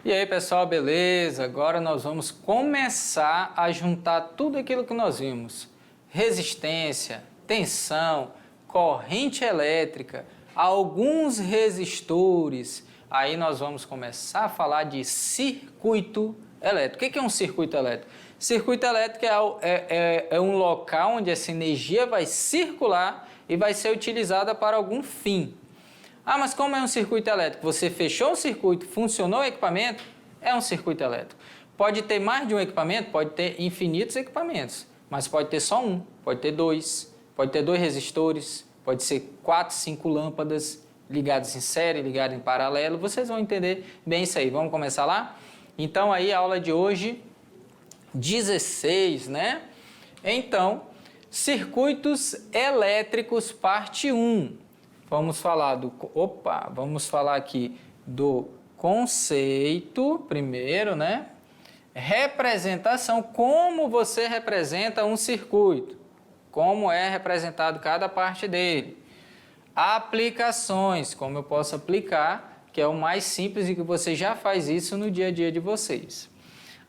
E aí, pessoal, beleza? Agora nós vamos começar a juntar tudo aquilo que nós vimos. Resistência, tensão, corrente elétrica, alguns resistores. Aí nós vamos começar a falar de circuito elétrico. O que é um circuito elétrico? Circuito elétrico é um local onde essa energia vai circular e vai ser utilizada para algum fim. Ah, mas como é um circuito elétrico? Você fechou o circuito, funcionou o equipamento, é um circuito elétrico. Pode ter mais de um equipamento, pode ter infinitos equipamentos, mas pode ter só um, pode ter dois resistores, pode ser 4, 5 lâmpadas ligadas em série, ligadas em paralelo. Vocês vão entender bem isso aí. Vamos começar lá? Então aí a aula de hoje, 16, né? Então, circuitos elétricos, parte 1. Vamos falar aqui do conceito primeiro, né? Representação, como você representa um circuito, como é representado cada parte dele. Aplicações, como eu posso aplicar, que é o mais simples e que você já faz isso no dia a dia de vocês.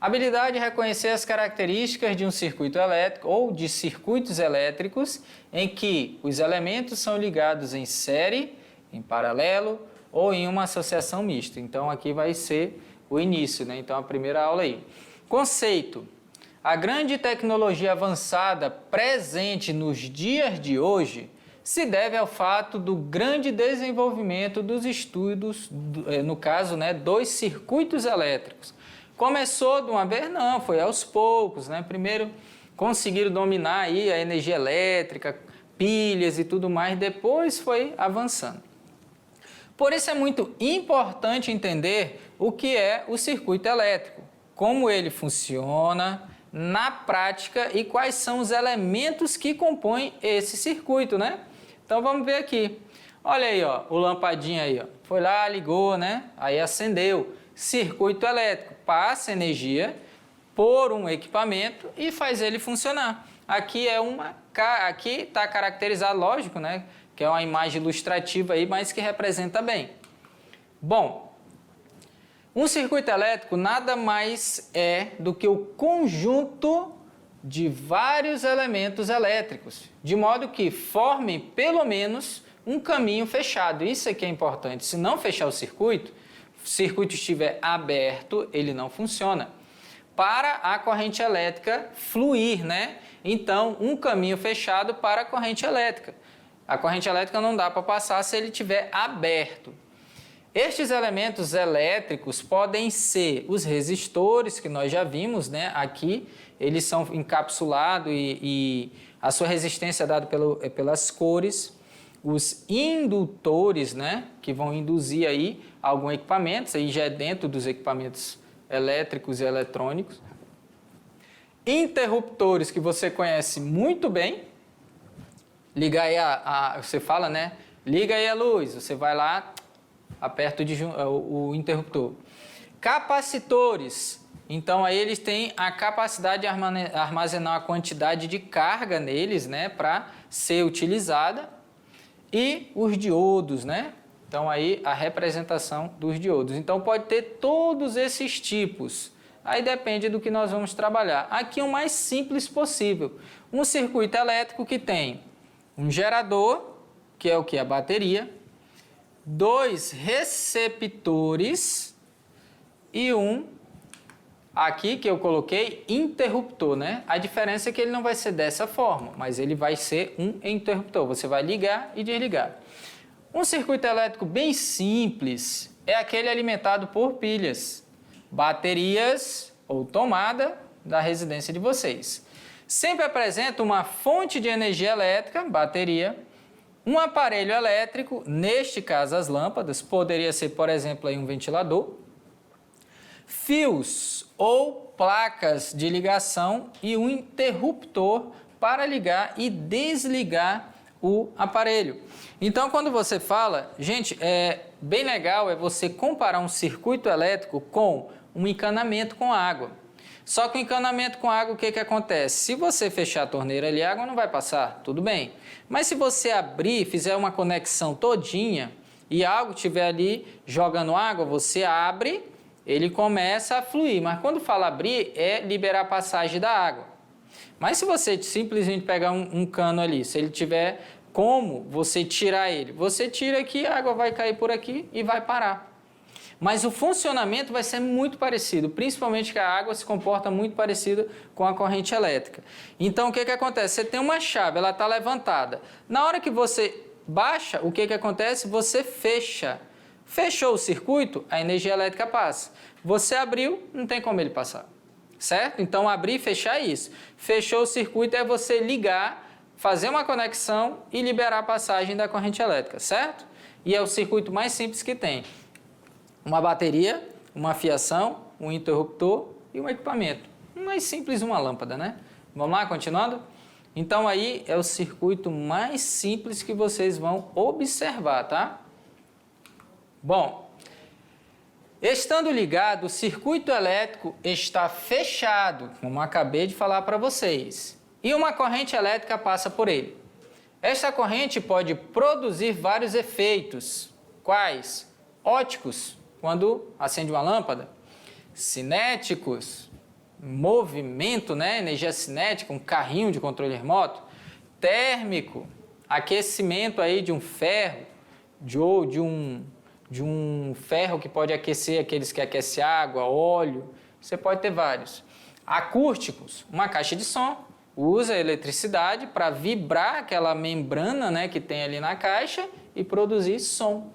Habilidade de reconhecer as características de um circuito elétrico ou de circuitos elétricos em que os elementos são ligados em série, em paralelo ou em uma associação mista. Então aqui vai ser o início, né? Então a primeira aula aí. Conceito. A grande tecnologia avançada presente nos dias de hoje se deve ao fato do grande desenvolvimento dos estudos, no caso, né, dos circuitos elétricos. Começou de uma vez? Não, foi aos poucos, né? Primeiro conseguiram dominar aí a energia elétrica, pilhas e tudo mais, depois foi avançando. Por isso é muito importante entender o que é o circuito elétrico, como ele funciona na prática e quais são os elementos que compõem esse circuito, né? Então vamos ver aqui. Olha aí, ó, o lampadinho aí, ó. Foi lá, ligou, né? Aí acendeu. Circuito elétrico passa energia por um equipamento e faz ele funcionar. Aqui está caracterizado, lógico, né? Que é uma imagem ilustrativa aí, mas que representa bem. Bom, um circuito elétrico nada mais é do que o conjunto de vários elementos elétricos, de modo que formem pelo menos um caminho fechado. Isso aqui é importante. Se não fechar o circuito estiver aberto, ele não funciona. Para a corrente elétrica fluir, né? Então, um caminho fechado para a corrente elétrica. A corrente elétrica não dá para passar se ele estiver aberto. Estes elementos elétricos podem ser os resistores, que nós já vimos, né? Aqui, eles são encapsulados e a sua resistência é dada pelas cores. Os indutores, né, que vão induzir aí algum equipamento, aí já é dentro dos equipamentos elétricos e eletrônicos. Interruptores, que você conhece muito bem. Liga aí você fala, né, liga aí a luz, você vai lá, aperta o interruptor. Capacitores, então aí eles têm a capacidade de armazenar uma quantidade de carga neles, né, para ser utilizada. E os diodos, né? Então aí a representação dos diodos. Então pode ter todos esses tipos. Aí depende do que nós vamos trabalhar. Aqui o mais simples possível. Um circuito elétrico que tem um gerador, que é o que? A bateria. 2 receptores e aqui que eu coloquei, interruptor, né? A diferença é que ele não vai ser dessa forma, mas ele vai ser um interruptor. Você vai ligar e desligar. Um circuito elétrico bem simples é aquele alimentado por pilhas, baterias ou tomada da residência de vocês. Sempre apresenta uma fonte de energia elétrica, bateria, um aparelho elétrico, neste caso as lâmpadas, poderia ser, por exemplo, aí um ventilador, fios ou placas de ligação e um interruptor para ligar e desligar o aparelho. Então, quando você fala, gente, bem legal é você comparar um circuito elétrico com um encanamento com água. Só que o encanamento com água, o que acontece? Se você fechar a torneira ali, a água não vai passar, tudo bem. Mas se você abrir, fizer uma conexão todinha e algo estiver ali jogando água, você abre ele começa a fluir. Mas quando fala abrir, é liberar a passagem da água. Mas se você simplesmente pegar um cano ali, se ele tiver como você tirar ele, você tira aqui, a água vai cair por aqui e vai parar. Mas o funcionamento vai ser muito parecido, principalmente que a água se comporta muito parecido com a corrente elétrica. Então, o que acontece? Você tem uma chave, ela está levantada. Na hora que você baixa, o que acontece? Você fecha. Fechou o circuito, a energia elétrica passa. Você abriu, não tem como ele passar. Certo? Então, abrir e fechar é isso. Fechou o circuito é você ligar, fazer uma conexão e liberar a passagem da corrente elétrica, certo? E é o circuito mais simples que tem. Uma bateria, uma fiação, um interruptor e um equipamento. Mais simples uma lâmpada, né? Vamos lá, continuando? Então, aí é o circuito mais simples que vocês vão observar, tá? Bom, estando ligado, o circuito elétrico está fechado, como acabei de falar para vocês, e uma corrente elétrica passa por ele. Esta corrente pode produzir vários efeitos. Quais? Ópticos, quando acende uma lâmpada. Cinéticos, movimento, né? Energia cinética, um carrinho de controle remoto. Térmico, aquecimento aí de um ferro, de um ferro que pode aquecer aqueles que aquecem água, óleo. Você pode ter vários. Acústicos, uma caixa de som. Usa a eletricidade para vibrar aquela membrana, né, que tem ali na caixa e produzir som.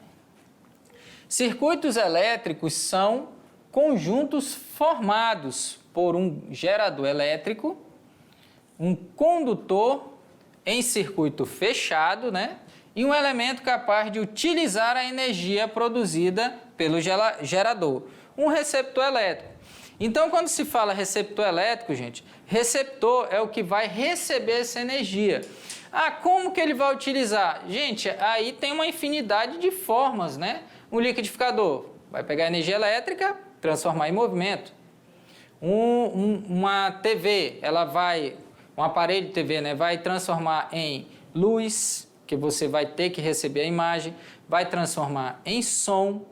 Circuitos elétricos são conjuntos formados por um gerador elétrico, um condutor em circuito fechado, né, e um elemento capaz de utilizar a energia produzida pelo gerador, um receptor elétrico. Então, quando se fala receptor elétrico, gente, receptor é o que vai receber essa energia. Ah, como que ele vai utilizar? Gente, aí tem uma infinidade de formas, né? Um liquidificador vai pegar energia elétrica, transformar em movimento. Uma TV, um aparelho de TV, né, vai transformar em luz, que você vai ter que receber a imagem, vai transformar em som.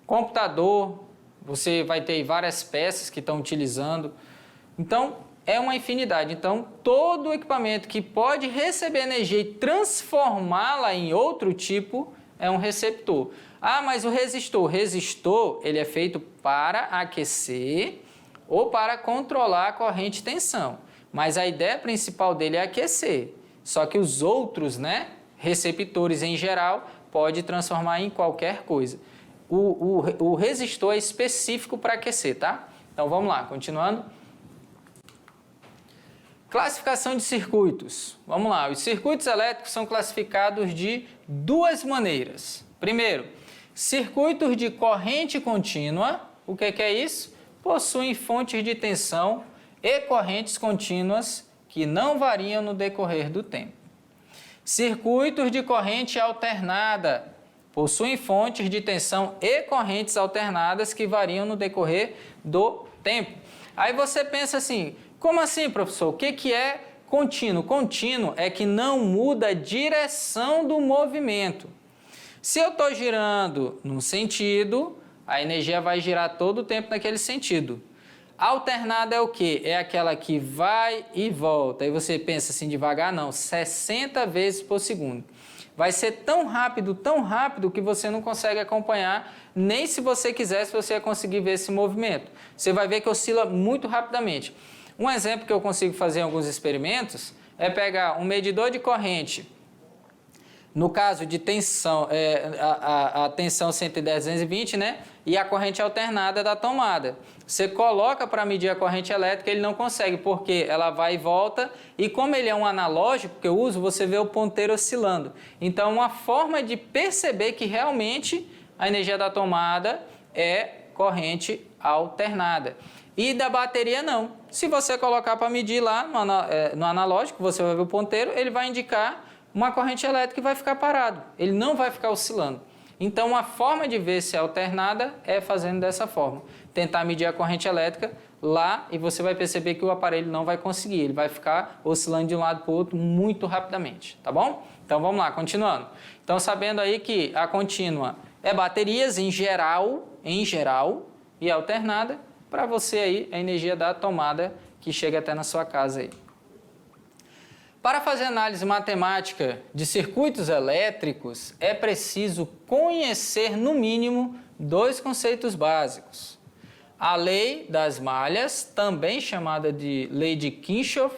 Computador, você vai ter várias peças que estão utilizando. Então, é uma infinidade. Então, todo equipamento que pode receber energia e transformá-la em outro tipo é um receptor. Ah, mas o resistor, ele é feito para aquecer ou para controlar a corrente e tensão. Mas a ideia principal dele é aquecer. Só que os outros, né, receptores em geral, pode transformar em qualquer coisa. O resistor é específico para aquecer, tá? Então, vamos lá, continuando. Classificação de circuitos. Vamos lá, os circuitos elétricos são classificados de duas maneiras. Primeiro, circuitos de corrente contínua. O que é isso? Possuem fontes de tensão e correntes contínuas que não variam no decorrer do tempo. Circuitos de corrente alternada. Possuem fontes de tensão e correntes alternadas que variam no decorrer do tempo. Aí você pensa assim, como assim, professor? O que é contínuo? Contínuo é que não muda a direção do movimento. Se eu estou girando num sentido, a energia vai girar todo o tempo naquele sentido. Alternada é o quê? É aquela que vai e volta. Aí você pensa assim devagar, não, 60 vezes por segundo. Vai ser tão rápido que você não consegue acompanhar, nem se você quisesse você ia conseguir ver esse movimento. Você vai ver que oscila muito rapidamente. Um exemplo que eu consigo fazer em alguns experimentos é pegar um medidor de corrente, no caso de tensão, a tensão 110/220, né? E a corrente alternada da tomada. Você coloca para medir a corrente elétrica, ele não consegue, porque ela vai e volta, e como ele é um analógico que eu uso, você vê o ponteiro oscilando. Então, uma forma de perceber que realmente a energia da tomada é corrente alternada. E da bateria não. Se você colocar para medir lá no analógico, você vai ver o ponteiro, ele vai indicar uma corrente elétrica e vai ficar parado. Ele não vai ficar oscilando. Então, uma forma de ver se é alternada é fazendo dessa forma. Tentar medir a corrente elétrica lá e você vai perceber que o aparelho não vai conseguir. Ele vai ficar oscilando de um lado para o outro muito rapidamente, tá bom? Então, vamos lá, continuando. Então, sabendo aí que a contínua é baterias em geral, e alternada, para você aí a energia da tomada que chega até na sua casa aí. Para fazer análise matemática de circuitos elétricos, é preciso conhecer, no mínimo, 2 conceitos básicos. A lei das malhas, também chamada de lei de Kirchhoff,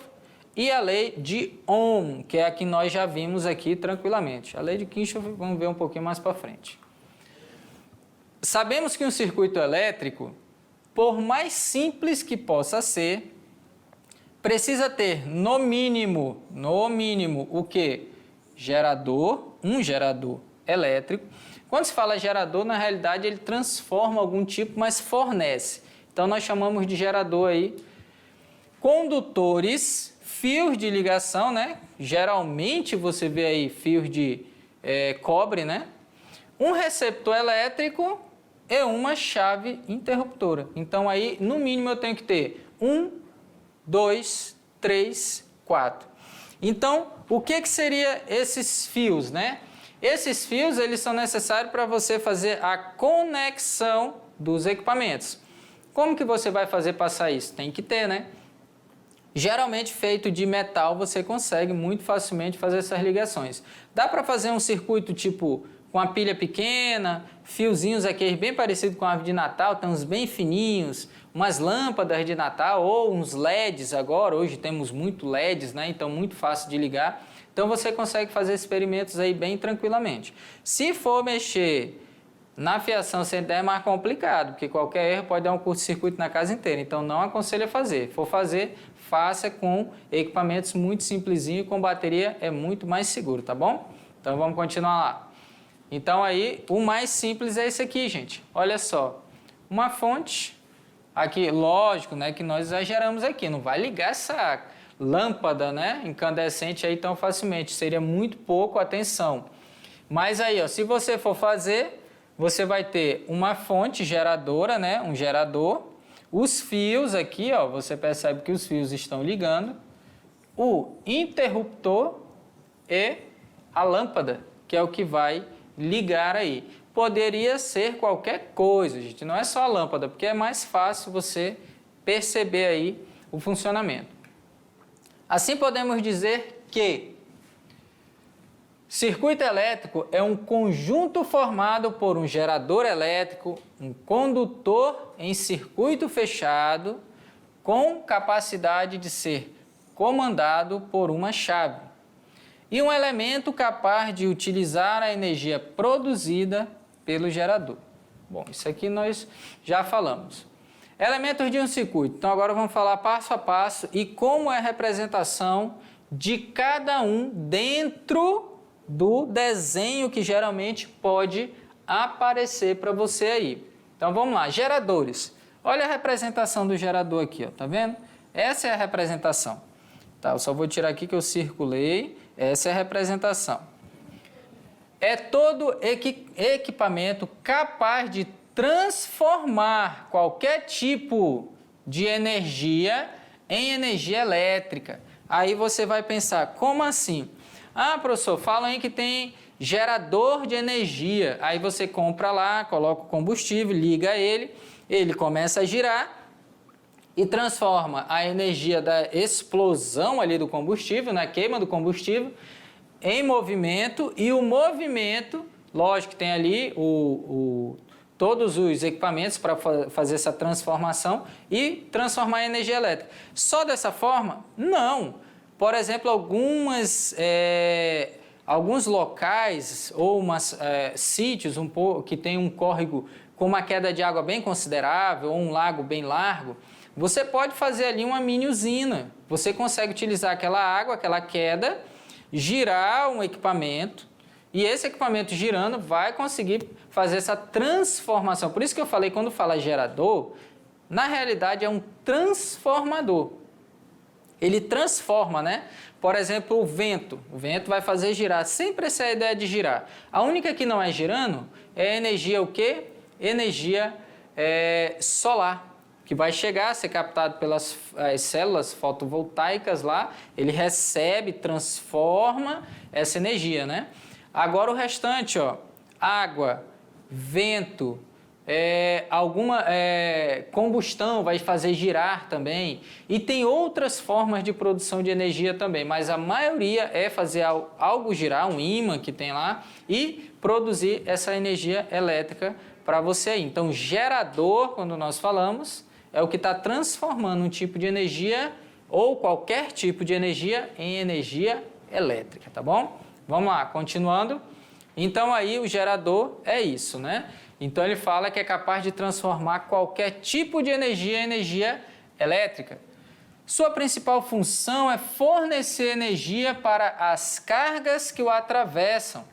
e a lei de Ohm, que é a que nós já vimos aqui tranquilamente. A lei de Kirchhoff vamos ver um pouquinho mais para frente. Sabemos que um circuito elétrico, por mais simples que possa ser, precisa ter, no mínimo, o quê? Um gerador elétrico. Quando se fala gerador, na realidade ele transforma algum tipo, mas fornece. Então nós chamamos de gerador aí. Condutores, fios de ligação, né? Geralmente você vê aí fios de cobre, né? Um receptor elétrico e uma chave interruptora. Então aí, no mínimo, eu tenho que ter 1, 2, 3, 4. Então, o que seria esses fios, né? Esses fios, eles são necessários para você fazer a conexão dos equipamentos. Como que você vai fazer passar isso? Tem que ter, né? Geralmente feito de metal, você consegue muito facilmente fazer essas ligações. Dá para fazer um circuito tipo com a pilha pequena, fiozinhos aqui bem parecido com a árvore de Natal, tem uns bem fininhos, umas lâmpadas de Natal ou uns LEDs agora, hoje temos muito LEDs, né? Então muito fácil de ligar. Então você consegue fazer experimentos aí bem tranquilamente. Se for mexer na fiação sem ideia é mais complicado, porque qualquer erro pode dar um curto-circuito na casa inteira, então não aconselho a fazer. Se for fazer, faça com equipamentos muito simplesinho, com bateria é muito mais seguro, tá bom? Então vamos continuar lá. Então aí, o mais simples é esse aqui, gente. Olha só, uma fonte, aqui, lógico, né, que nós exageramos aqui, não vai ligar essa lâmpada, né, incandescente aí tão facilmente, seria muito pouco, atenção. Mas aí, ó, se você for fazer, você vai ter uma fonte geradora, né, um gerador, os fios aqui, ó, você percebe que os fios estão ligando, o interruptor e a lâmpada, que é o que vai ligar aí. Poderia ser qualquer coisa, gente, não é só a lâmpada, porque é mais fácil você perceber aí o funcionamento. Assim podemos dizer que circuito elétrico é um conjunto formado por um gerador elétrico, um condutor em circuito fechado, com capacidade de ser comandado por uma chave, e um elemento capaz de utilizar a energia produzida pelo gerador. Bom, isso aqui nós já falamos. Elementos de um circuito. Então agora vamos falar passo a passo e como é a representação de cada um dentro do desenho que geralmente pode aparecer para você aí. Então vamos lá, geradores. Olha a representação do gerador aqui, ó, tá vendo? Essa é a representação. Tá, eu só vou tirar aqui que eu circulei. Essa é a representação. É todo equipamento capaz de transformar qualquer tipo de energia em energia elétrica. Aí você vai pensar, como assim? Ah, professor, falam aí que tem gerador de energia. Aí você compra lá, coloca o combustível, liga ele, ele começa a girar e transforma a energia da explosão ali do combustível, na queima do combustível, em movimento, e o movimento, lógico que tem ali todos os equipamentos para fazer essa transformação e transformar em energia elétrica. Só dessa forma? Não. Por exemplo, alguns locais ou sítios que tem um córrego com uma queda de água bem considerável ou um lago bem largo, você pode fazer ali uma mini usina. Você consegue utilizar aquela água, aquela queda, girar um equipamento e esse equipamento girando vai conseguir fazer essa transformação. Por isso que eu falei, quando fala gerador, na realidade é um transformador. Ele transforma, né? Por exemplo, o vento. O vento vai fazer girar. Sempre essa é a ideia de girar. A única que não é girando é a energia o quê? Energia solar, que vai chegar a ser captado pelas células fotovoltaicas lá, ele recebe, transforma essa energia, né? Agora o restante, ó, água, vento, alguma combustão vai fazer girar também. E tem outras formas de produção de energia também, mas a maioria é fazer algo girar, um ímã que tem lá, e produzir essa energia elétrica para você aí. Então, gerador, quando nós falamos, é o que está transformando um tipo de energia ou qualquer tipo de energia em energia elétrica, tá bom? Vamos lá, continuando. Então, aí o gerador é isso, né? Então, ele fala que é capaz de transformar qualquer tipo de energia em energia elétrica. Sua principal função é fornecer energia para as cargas que o atravessam,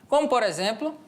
como, por exemplo,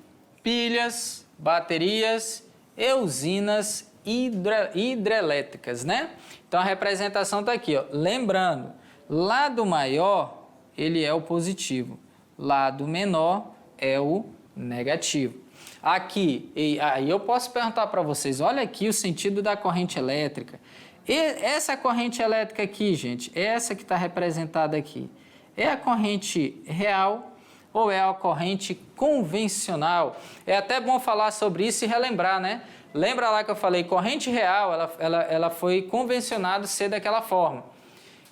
pilhas, baterias e usinas hidrelétricas, né? Então, a representação está aqui, ó. Lembrando, lado maior, ele é o positivo, lado menor é o negativo. Aqui, aí eu posso perguntar para vocês, olha aqui o sentido da corrente elétrica. E essa corrente elétrica aqui, gente, essa que está representada aqui, é a corrente real ou é a corrente convencional? É até bom falar sobre isso e relembrar, né? Lembra lá que eu falei, corrente real, ela foi convencionada ser daquela forma.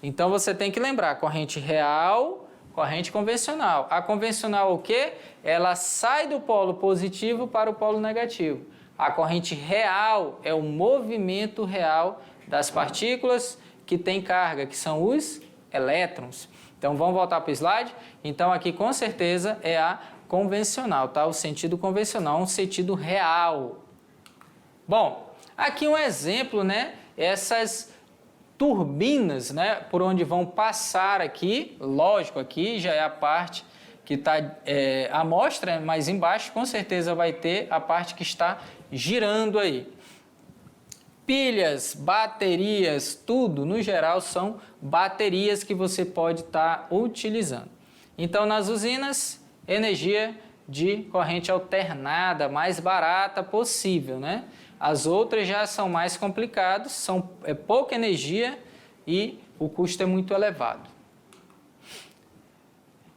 Então, você tem que lembrar, corrente real, corrente convencional. A convencional o quê? Ela sai do polo positivo para o polo negativo. A corrente real é o movimento real das partículas que tem carga, que são os elétrons. Então, vamos voltar para o slide? Então, aqui com certeza é a convencional, tá? O sentido convencional, um sentido real. Bom, aqui um exemplo, né? Essas turbinas, né? Por onde vão passar aqui, lógico, aqui já é a parte que está a amostra, mas embaixo com certeza vai ter a parte que está girando aí. Pilhas, baterias, tudo no geral são baterias que você pode estar utilizando. Então, nas usinas, energia de corrente alternada, mais barata possível, né? As outras já são mais complicadas, é pouca energia e o custo é muito elevado.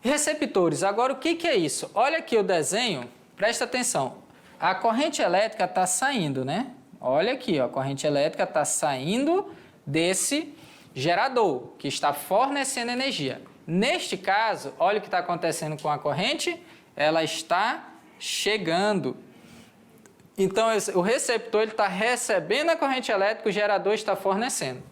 Receptores, agora o que é isso? Olha aqui o desenho, presta atenção. A corrente elétrica está saindo, né? Olha aqui, ó, a corrente elétrica está saindo desse gerador, que está fornecendo energia. Neste caso, olha o que está acontecendo com a corrente, ela está chegando. Então, o receptor está recebendo a corrente elétrica, o gerador está fornecendo.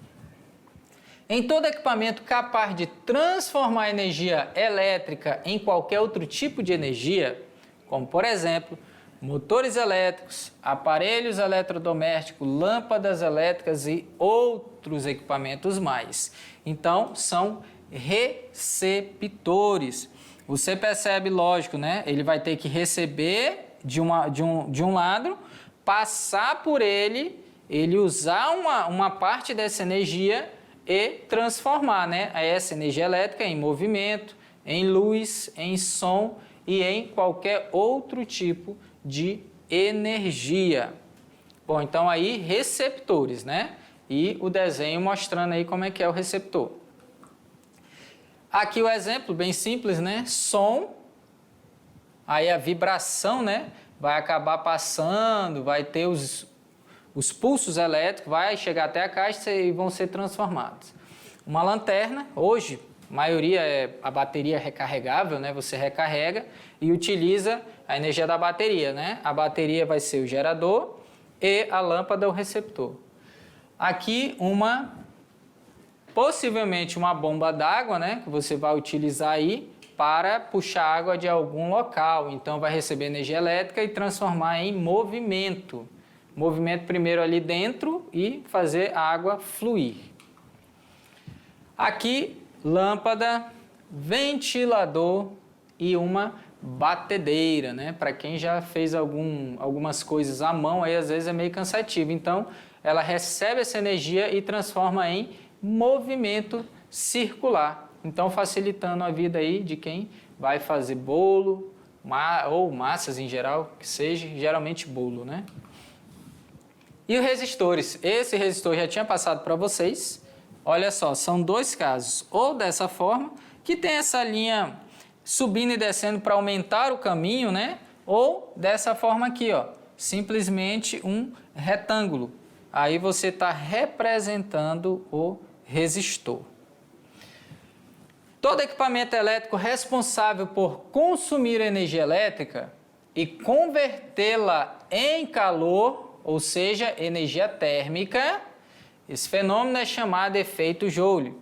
Em todo equipamento capaz de transformar a energia elétrica em qualquer outro tipo de energia, como, por exemplo, motores elétricos, aparelhos eletrodomésticos, lâmpadas elétricas e outros equipamentos mais. Então, são receptores. Você percebe, lógico, né? Ele vai ter que receber de um lado, passar por ele usar uma parte dessa energia e transformar, né, essa energia elétrica em movimento, em luz, em som e em qualquer outro tipo de energia. Bom, então aí receptores, né? E o desenho mostrando aí como é que é o receptor. Aqui o exemplo bem simples, né? Som, aí a vibração, né? Vai acabar passando, vai ter os pulsos elétricos, vai chegar até a caixa e vão ser transformados. Uma lanterna, hoje, a maioria é a bateria recarregável, né? Você recarrega e utiliza a energia da bateria, né? A bateria vai ser o gerador e a lâmpada o receptor. Aqui possivelmente uma bomba d'água, né? Que você vai utilizar aí para puxar água de algum local. Então, vai receber energia elétrica e transformar em movimento. Movimento primeiro ali dentro e fazer a água fluir. Aqui, lâmpada, ventilador e uma batedeira, né? Para quem já fez algumas coisas à mão, aí às vezes é meio cansativo. Então, ela recebe essa energia e transforma em movimento circular. Então, facilitando a vida aí de quem vai fazer bolo ou massas em geral, que seja, geralmente bolo, né? E os resistores. Esse resistor já tinha passado para vocês. Olha só, são dois casos. Ou dessa forma, que tem essa linha subindo e descendo para aumentar o caminho, né? Ou dessa forma aqui, ó, simplesmente um retângulo. Aí você está representando o resistor. Todo equipamento elétrico responsável por consumir energia elétrica e convertê-la em calor, ou seja, energia térmica, esse fenômeno é chamado efeito Joule.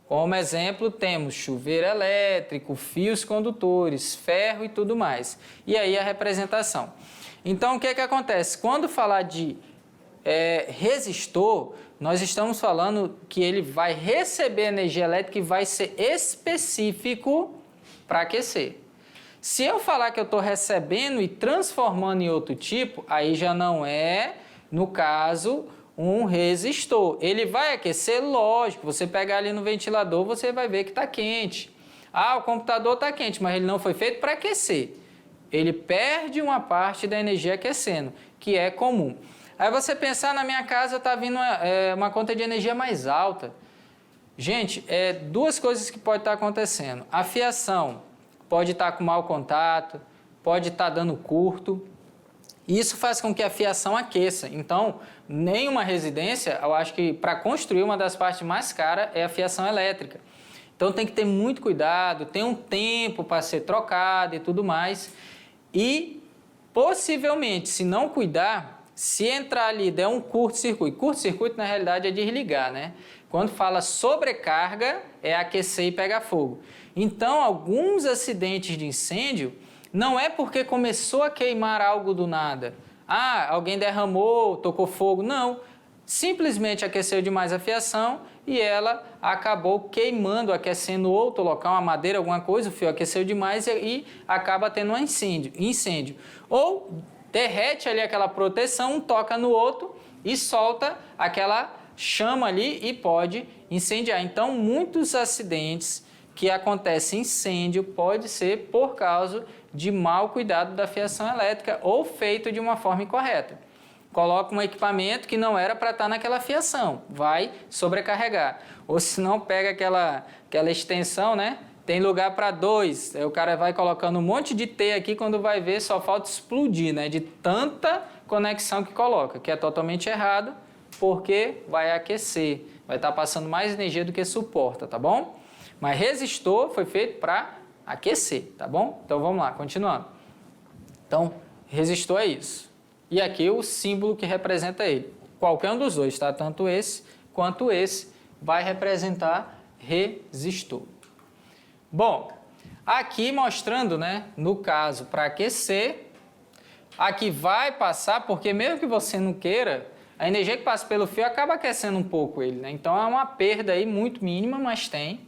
Como exemplo, temos chuveiro elétrico, fios condutores, ferro e tudo mais. E aí a representação. Então, o que acontece? Quando falar de resistor, nós estamos falando que ele vai receber energia elétrica e vai ser específico para aquecer. Se eu falar que eu estou recebendo e transformando em outro tipo, aí já não é, no caso, um resistor. Ele vai aquecer, lógico, você pegar ali no ventilador, você vai ver que está quente. Ah, o computador está quente, mas ele não foi feito para aquecer. Ele perde uma parte da energia aquecendo, que é comum. Aí você pensar, na minha casa está vindo uma conta de energia mais alta. Gente, duas coisas que podem estar acontecendo. A fiação pode estar com mau contato, pode estar dando curto. Isso faz com que a fiação aqueça. Então, nenhuma residência, eu acho que para construir uma das partes mais caras é a fiação elétrica. Então tem que ter muito cuidado, tem um tempo para ser trocado e tudo mais. E possivelmente, se não cuidar, se entrar ali, der um curto-circuito. Curto-circuito, na realidade, é desligar, né? Quando fala sobrecarga, é aquecer e pegar fogo. Então, alguns acidentes de incêndio não é porque começou a queimar algo do nada. Ah, alguém derramou, tocou fogo. Não. Simplesmente aqueceu demais a fiação e ela acabou queimando, aquecendo outro local, uma madeira, alguma coisa, o fio aqueceu demais e acaba tendo um incêndio. Ou derrete ali aquela proteção, toca no outro e solta aquela chama ali e pode incendiar. Então, muitos acidentes que acontecem incêndio pode ser por causa de mau cuidado da fiação elétrica ou feito de uma forma incorreta. Coloca um equipamento que não era para estar naquela fiação, vai sobrecarregar. Ou se não, pega aquela extensão, né? Tem lugar para 2, aí o cara vai colocando um monte de T aqui, quando vai ver só falta explodir, né? De tanta conexão que coloca, que é totalmente errado, porque vai aquecer, vai estar passando mais energia do que suporta, tá bom? Mas resistor foi feito para aquecer, tá bom? Então vamos lá, continuando. Então, resistor é isso. E aqui o símbolo que representa ele. Qualquer um dos dois, tá? Tanto esse quanto esse vai representar resistor. Bom, aqui mostrando, né, no caso, para aquecer, aqui vai passar, porque mesmo que você não queira, a energia que passa pelo fio acaba aquecendo um pouco ele, né? Então é uma perda aí muito mínima, mas tem.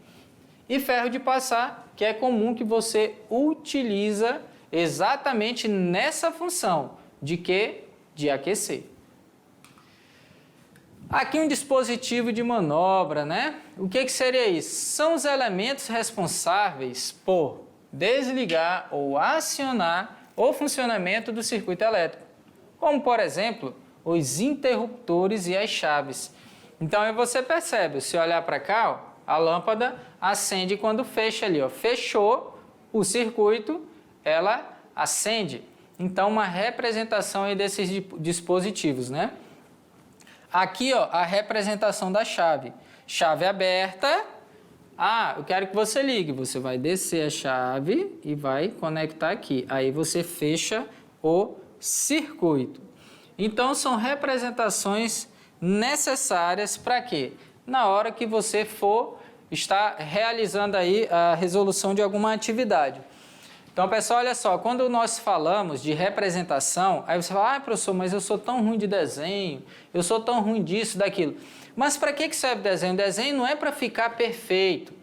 E ferro de passar, que é comum que você utiliza exatamente nessa função, de quê? De aquecer. Aqui um dispositivo de manobra, né? O que seria isso? São os elementos responsáveis por desligar ou acionar o funcionamento do circuito elétrico, como, por exemplo, os interruptores e as chaves. Então, aí você percebe, se olhar para cá, ó, a lâmpada acende quando fecha ali, ó. Fechou o circuito, ela acende. Então, uma representação aí desses dispositivos, né? Aqui, ó, a representação da chave. Chave aberta. Ah, eu quero que você ligue. Você vai descer a chave e vai conectar aqui. Aí você fecha o circuito. Então, são representações necessárias para quê? Na hora que você for estar realizando aí a resolução de alguma atividade. Então, pessoal, olha só, quando nós falamos de representação, aí você fala, ah, professor, mas eu sou tão ruim de desenho, eu sou tão ruim disso, daquilo. Mas para que serve desenho? O desenho não é para ficar perfeito,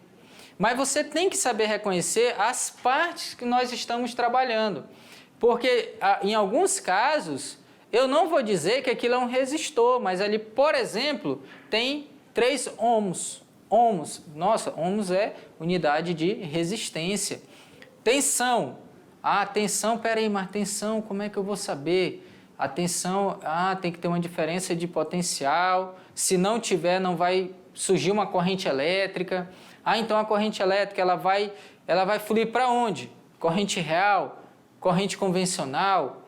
mas você tem que saber reconhecer as partes que nós estamos trabalhando. Porque, em alguns casos, eu não vou dizer que aquilo é um resistor, mas ali, por exemplo, tem 3 ohms. Nossa, ohms é unidade de resistência. Tensão. Ah, tensão, peraí, mas tensão, como é que eu vou saber? A tensão, tem que ter uma diferença de potencial. Se não tiver, não vai surgir uma corrente elétrica. Ah, então a corrente elétrica, ela vai fluir para onde? Corrente real? Corrente convencional?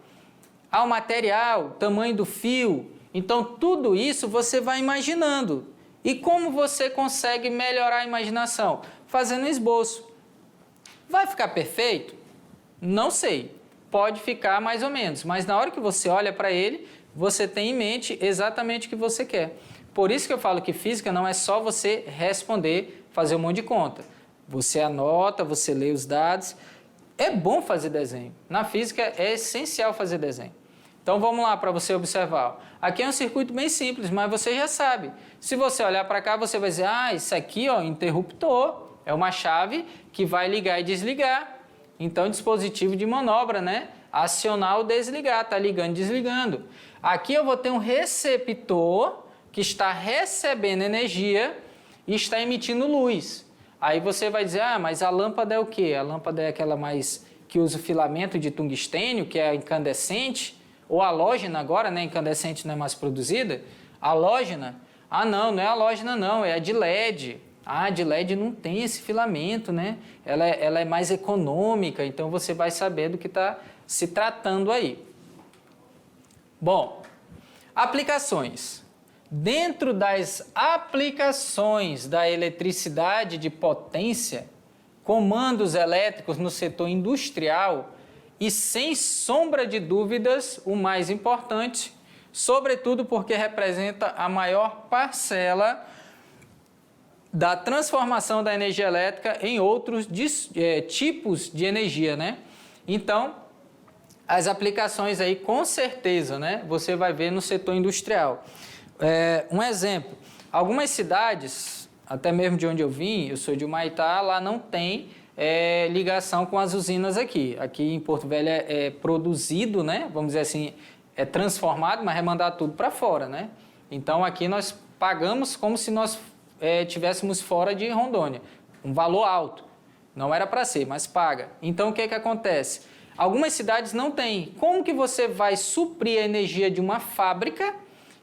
ao material, tamanho do fio. Então, tudo isso você vai imaginando. E como você consegue melhorar a imaginação? Fazendo esboço. Vai ficar perfeito? Não sei. Pode ficar mais ou menos, mas na hora que você olha para ele, você tem em mente exatamente o que você quer. Por isso que eu falo que física não é só você responder, fazer um monte de conta. Você anota, você lê os dados. É bom fazer desenho. Na física é essencial fazer desenho. Então vamos lá para você observar. Aqui é um circuito bem simples, mas você já sabe. Se você olhar para cá, você vai dizer, isso aqui é um interruptor, é uma chave que vai ligar e desligar. Então, dispositivo de manobra, né? Acionar ou desligar, está ligando e desligando. Aqui eu vou ter um receptor que está recebendo energia e está emitindo luz. Aí você vai dizer, mas a lâmpada é o quê? A lâmpada é aquela mais que usa o filamento de tungstênio, que é incandescente, ou halógena agora, né? Incandescente não é mais produzida. Halógena? Não é halógena não, é a de LED. A de LED não tem esse filamento, né? Ela é mais econômica, então você vai saber do que está se tratando aí. Bom, aplicações. Dentro das aplicações da eletricidade de potência, comandos elétricos no setor industrial e, sem sombra de dúvidas, o mais importante, sobretudo porque representa a maior parcela da transformação da energia elétrica em outros tipos de energia, né? Então, as aplicações aí, com certeza, né? Você vai ver no setor industrial. Um exemplo, algumas cidades, até mesmo de onde eu vim, eu sou de Humaitá, lá não tem ligação com as usinas aqui. Aqui em Porto Velho é produzido, né? Vamos dizer assim, é transformado, mas é mandado tudo para fora, né? Então, aqui nós pagamos como se nós tivéssemos fora de Rondônia, um valor alto, não era para ser, mas paga. Então o que acontece? Algumas cidades não têm. Como que você vai suprir a energia de uma fábrica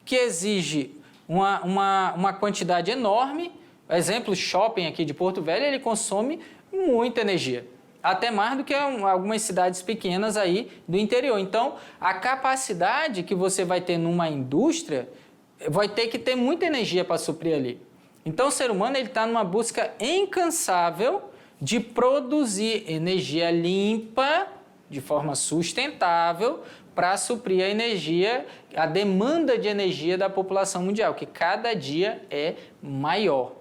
que exige uma quantidade enorme? Exemplo, shopping aqui de Porto Velho, ele consome muita energia, até mais do que algumas cidades pequenas aí do interior. Então a capacidade que você vai ter numa indústria vai ter que ter muita energia para suprir ali. Então, o ser humano está numa busca incansável de produzir energia limpa, de forma sustentável, para suprir a energia, a demanda de energia da população mundial, que cada dia é maior.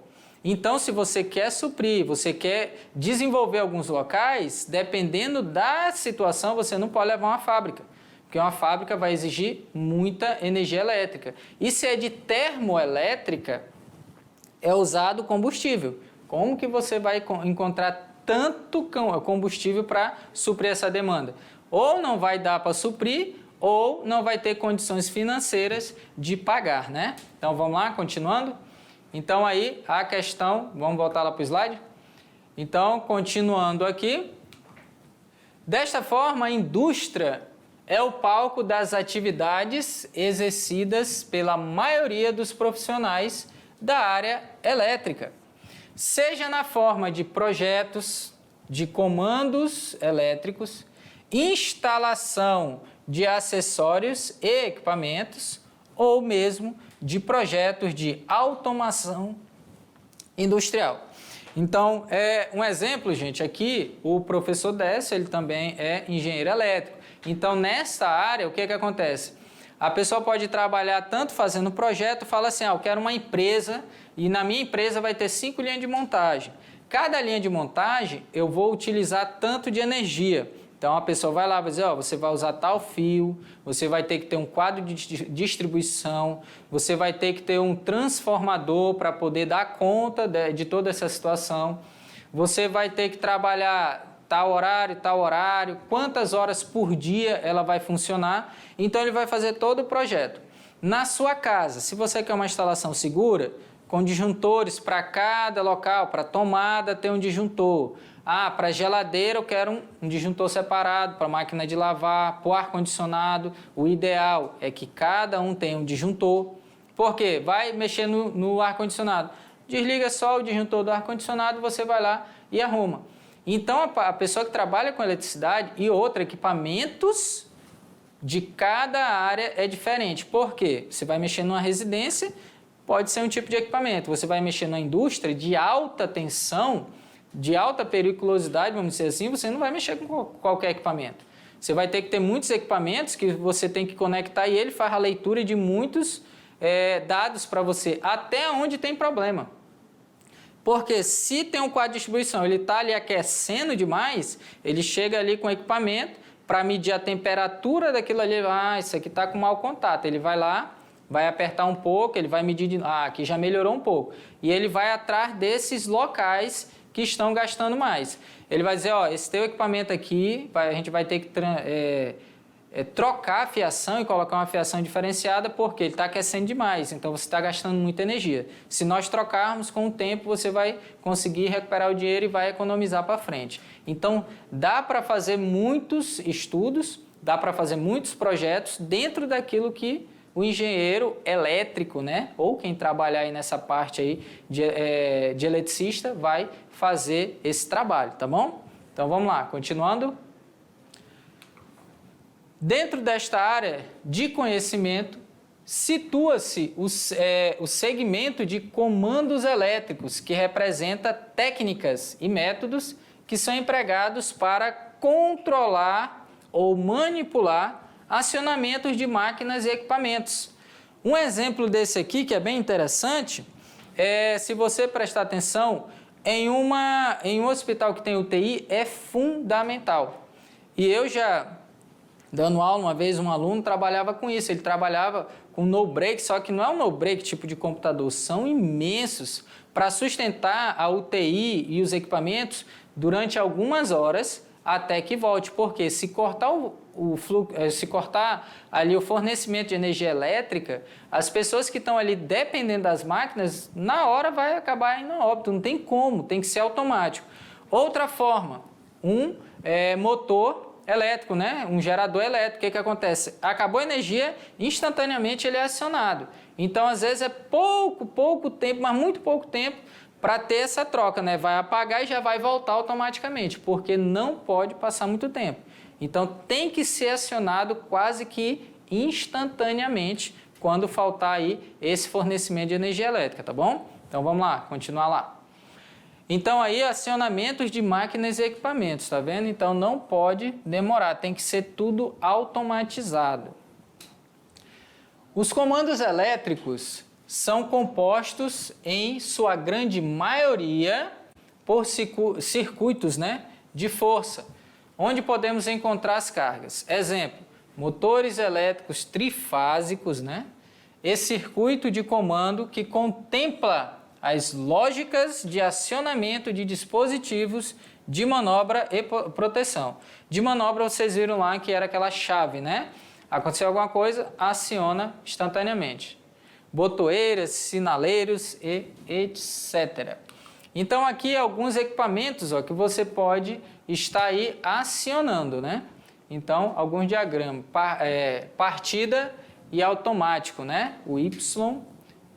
Então, se você quer suprir, você quer desenvolver alguns locais, dependendo da situação, você não pode levar uma fábrica, porque uma fábrica vai exigir muita energia elétrica. E se é de termoelétrica, é usado combustível. Como que você vai encontrar tanto combustível para suprir essa demanda? Ou não vai dar para suprir, ou não vai ter condições financeiras de pagar, né? Então vamos lá, continuando. Então aí a questão, vamos voltar lá para o slide? Então, continuando aqui. Desta forma, a indústria é o palco das atividades exercidas pela maioria dos profissionais da área elétrica, seja na forma de projetos, de comandos elétricos, instalação de acessórios e equipamentos, ou mesmo de projetos de automação industrial. Então, um exemplo, gente, aqui o professor Décio, ele também é engenheiro elétrico. Então, nessa área, o que acontece? A pessoa pode trabalhar tanto fazendo projeto, fala assim, eu quero uma empresa e na minha empresa vai ter 5 linhas de montagem. Cada linha de montagem eu vou utilizar tanto de energia. Então a pessoa vai lá e vai dizer, você vai usar tal fio, você vai ter que ter um quadro de distribuição, você vai ter que ter um transformador para poder dar conta de toda essa situação. Você vai ter que trabalhar tal horário, quantas horas por dia ela vai funcionar. Então ele vai fazer todo o projeto. Na sua casa, se você quer uma instalação segura, com disjuntores para cada local, para tomada ter um disjuntor. Para geladeira eu quero um disjuntor separado, para máquina de lavar, para o ar-condicionado. O ideal é que cada um tenha um disjuntor. Por quê? Vai mexer no ar-condicionado. Desliga só o disjuntor do ar-condicionado, você vai lá e arruma. Então, a pessoa que trabalha com eletricidade e outros equipamentos de cada área é diferente. Por quê? Você vai mexer numa residência, pode ser um tipo de equipamento. Você vai mexer numa indústria de alta tensão, de alta periculosidade, vamos dizer assim, você não vai mexer com qualquer equipamento. Você vai ter que ter muitos equipamentos que você tem que conectar e ele faz a leitura de muitos dados para você, até onde tem problema. Porque se tem um quadro de distribuição, ele está ali aquecendo demais, ele chega ali com o equipamento para medir a temperatura daquilo ali. Ah, isso aqui está com mau contato. Ele vai lá, vai apertar um pouco, ele vai medir, aqui já melhorou um pouco. E ele vai atrás desses locais que estão gastando mais. Ele vai dizer, ó, esse teu equipamento aqui, a gente vai ter que trocar a fiação e colocar uma fiação diferenciada porque ele está aquecendo demais, então você está gastando muita energia. Se nós trocarmos com o tempo, você vai conseguir recuperar o dinheiro e vai economizar para frente. Então, dá para fazer muitos estudos, dá para fazer muitos projetos dentro daquilo que o engenheiro elétrico, né, ou quem trabalhar aí nessa parte aí de eletricista, vai fazer esse trabalho, tá bom? Então, vamos lá, continuando. Dentro desta área de conhecimento, situa-se o segmento de comandos elétricos, que representa técnicas e métodos que são empregados para controlar ou manipular acionamentos de máquinas e equipamentos. Um exemplo desse aqui, que é bem interessante, se você prestar atenção, em um hospital que tem UTI, é fundamental. E eu já... dando aula, uma vez um aluno trabalhava com isso, ele trabalhava com no-break, só que não é um no-break tipo de computador, são imensos para sustentar a UTI e os equipamentos durante algumas horas até que volte, porque se cortar se cortar ali o fornecimento de energia elétrica, as pessoas que estão ali dependendo das máquinas, na hora vai acabar indo a óbito, não tem como, tem que ser automático. Outra forma, motor elétrico, né? Um gerador elétrico, o que acontece? Acabou a energia, instantaneamente ele é acionado. Então, às vezes é pouco tempo, mas muito pouco tempo para ter essa troca, né? Vai apagar e já vai voltar automaticamente, porque não pode passar muito tempo. Então, tem que ser acionado quase que instantaneamente quando faltar aí esse fornecimento de energia elétrica, tá bom? Então, vamos lá, continuar lá. Então, aí, acionamentos de máquinas e equipamentos, tá vendo? Então, não pode demorar, tem que ser tudo automatizado. Os comandos elétricos são compostos, em sua grande maioria, por circuitos, né, de força, onde podemos encontrar as cargas. Exemplo, motores elétricos trifásicos, né? Esse circuito de comando que contempla as lógicas de acionamento de dispositivos de manobra e proteção. De manobra, vocês viram lá que era aquela chave, né? Aconteceu alguma coisa, aciona instantaneamente. Botoeiras, sinaleiros e etc. Então, aqui alguns equipamentos que você pode estar aí acionando, né? Então, alguns diagramas. Partida e automático, né? O Y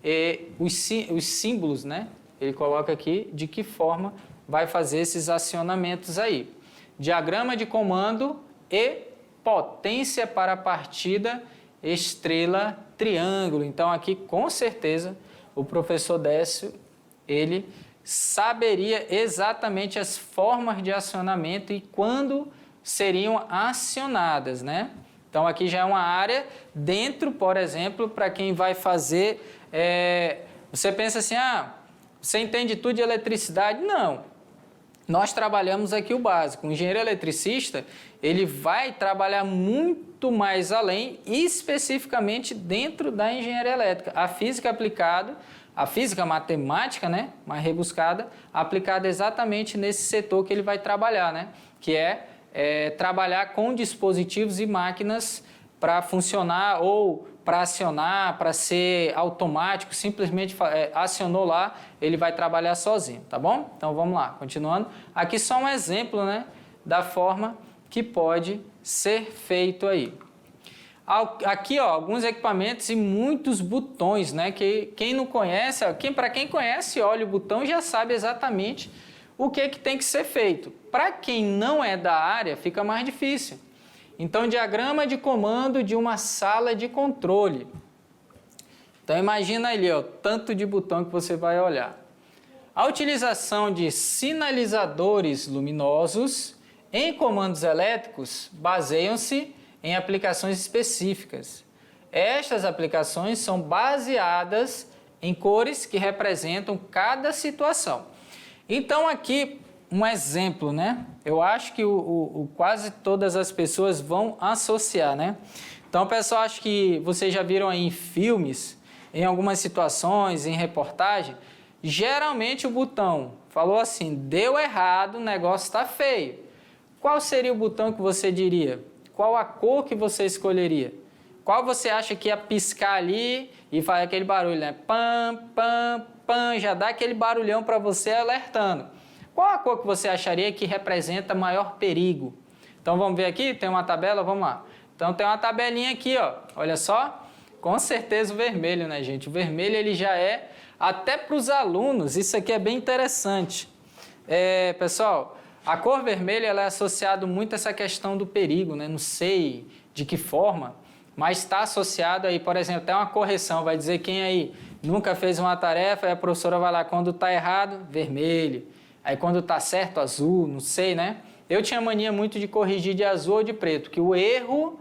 e os símbolos, né? Ele coloca aqui de que forma vai fazer esses acionamentos aí. Diagrama de comando e potência para partida, estrela, triângulo. Então, aqui, com certeza, o professor Décio, ele saberia exatamente as formas de acionamento e quando seriam acionadas, né? Então, aqui já é uma área dentro, por exemplo, para quem vai fazer... você pensa assim, você entende tudo de eletricidade? Não. Nós trabalhamos aqui o básico. O engenheiro eletricista, ele vai trabalhar muito mais além, especificamente dentro da engenharia elétrica. A física aplicada, a física matemática, né, mais rebuscada, aplicada exatamente nesse setor que ele vai trabalhar, né, que é trabalhar com dispositivos e máquinas para funcionar ou para acionar, para ser automático, simplesmente acionou lá, ele vai trabalhar sozinho, tá bom? Então vamos lá, continuando. Aqui só um exemplo, né, da forma que pode ser feito aí. Aqui, alguns equipamentos e muitos botões, né, que quem não conhece, para quem conhece, olha o botão e já sabe exatamente o que tem que ser feito. Para quem não é da área, fica mais difícil. Então, diagrama de comando de uma sala de controle. Então, imagina ali, ó, tanto de botão que você vai olhar. A utilização de sinalizadores luminosos em comandos elétricos baseiam-se em aplicações específicas. Estas aplicações são baseadas em cores que representam cada situação. Então, aqui, um exemplo, né? Eu acho que quase todas as pessoas vão associar, né? Então, pessoal, acho que vocês já viram aí em filmes, em algumas situações, em reportagem, geralmente o botão falou assim, deu errado, o negócio está feio. Qual seria o botão que você diria? Qual a cor que você escolheria? Qual você acha que ia piscar ali e fazer aquele barulho, né? Pam, pam, pam, já dá aquele barulhão para você alertando. Qual a cor que você acharia que representa maior perigo? Então vamos ver aqui, tem uma tabela, vamos lá. Então tem uma tabelinha aqui, ó. Olha só. Com certeza o vermelho, né, gente? O vermelho ele já é, até para os alunos, isso aqui é bem interessante. Pessoal, a cor vermelha ela é associada muito a essa questão do perigo, né? Não sei de que forma, mas está associado aí, por exemplo, até uma correção. Vai dizer quem aí nunca fez uma tarefa e a professora vai lá, quando está errado, vermelho. Aí quando está certo, azul, não sei, né? Eu tinha mania muito de corrigir de azul ou de preto, que o erro...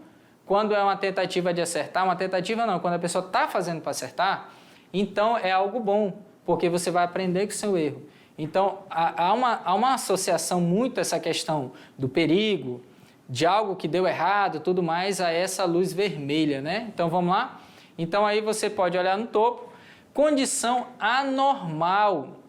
Quando é uma tentativa de acertar, uma tentativa não, quando a pessoa está fazendo para acertar, então é algo bom, porque você vai aprender com o seu erro. Então, há uma associação muito essa questão do perigo, de algo que deu errado, tudo mais, a essa luz vermelha, né? Então, vamos lá? Então, aí você pode olhar no topo, condição anormal,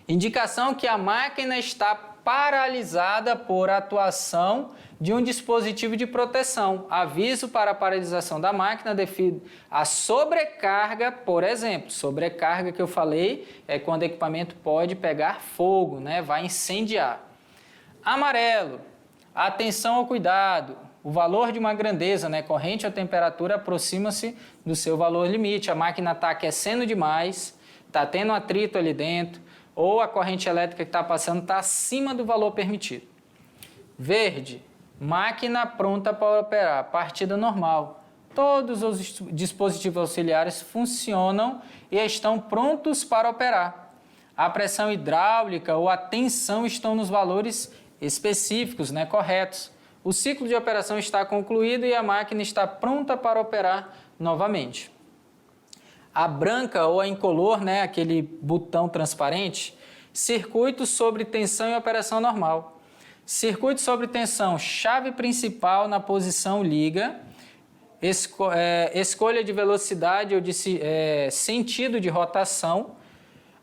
indicação que a máquina está paralisada por atuação de um dispositivo de proteção. Aviso para a paralisação da máquina devido à sobrecarga, por exemplo. Sobrecarga que eu falei é quando o equipamento pode pegar fogo, né? Vai incendiar. Amarelo, atenção ao cuidado. O valor de uma grandeza, né? Corrente ou temperatura aproxima-se do seu valor limite. A máquina está aquecendo demais, está tendo atrito ali dentro, ou a corrente elétrica que está passando está acima do valor permitido. Verde, máquina pronta para operar, partida normal. Todos os dispositivos auxiliares funcionam e estão prontos para operar. A pressão hidráulica ou a tensão estão nos valores específicos, né, corretos. O ciclo de operação está concluído e a máquina está pronta para operar novamente. A branca ou a incolor, né, aquele botão transparente, circuito sobre tensão e operação normal. Circuito sobre tensão, chave principal na posição liga, escolha de velocidade ou de sentido de rotação,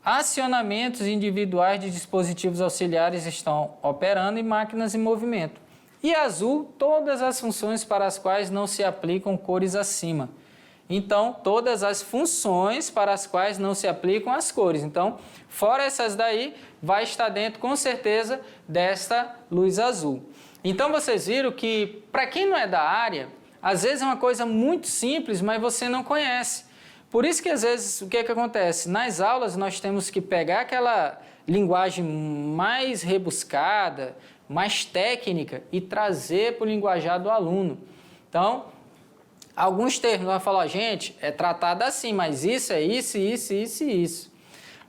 acionamentos individuais de dispositivos auxiliares estão operando e máquinas em movimento. E azul, todas as funções para as quais não se aplicam cores acima. Então, todas as funções para as quais não se aplicam as cores. Então, fora essas daí, vai estar dentro, com certeza, desta luz azul. Então, vocês viram que, para quem não é da área, às vezes é uma coisa muito simples, mas você não conhece. Por isso que, às vezes, o que acontece? Nas aulas, nós temos que pegar aquela linguagem mais rebuscada, mais técnica e trazer para o linguajar do aluno. Então, alguns termos vão falar, gente, é tratado assim, mas isso é isso, isso, isso e isso.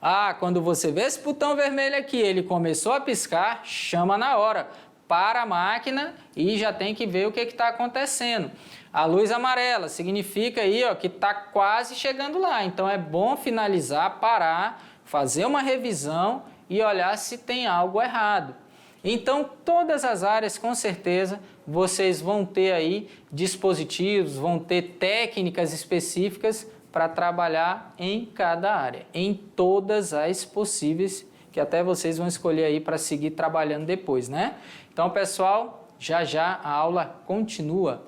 Ah, quando você vê esse botão vermelho aqui, ele começou a piscar, chama na hora, para a máquina e já tem que ver o que está acontecendo. A luz amarela significa aí, ó, que está quase chegando lá, então é bom finalizar, parar, fazer uma revisão e olhar se tem algo errado. Então, todas as áreas, com certeza, vocês vão ter aí dispositivos, vão ter técnicas específicas para trabalhar em cada área, em todas as possíveis, que até vocês vão escolher aí para seguir trabalhando depois, né? Então, pessoal, já já a aula continua.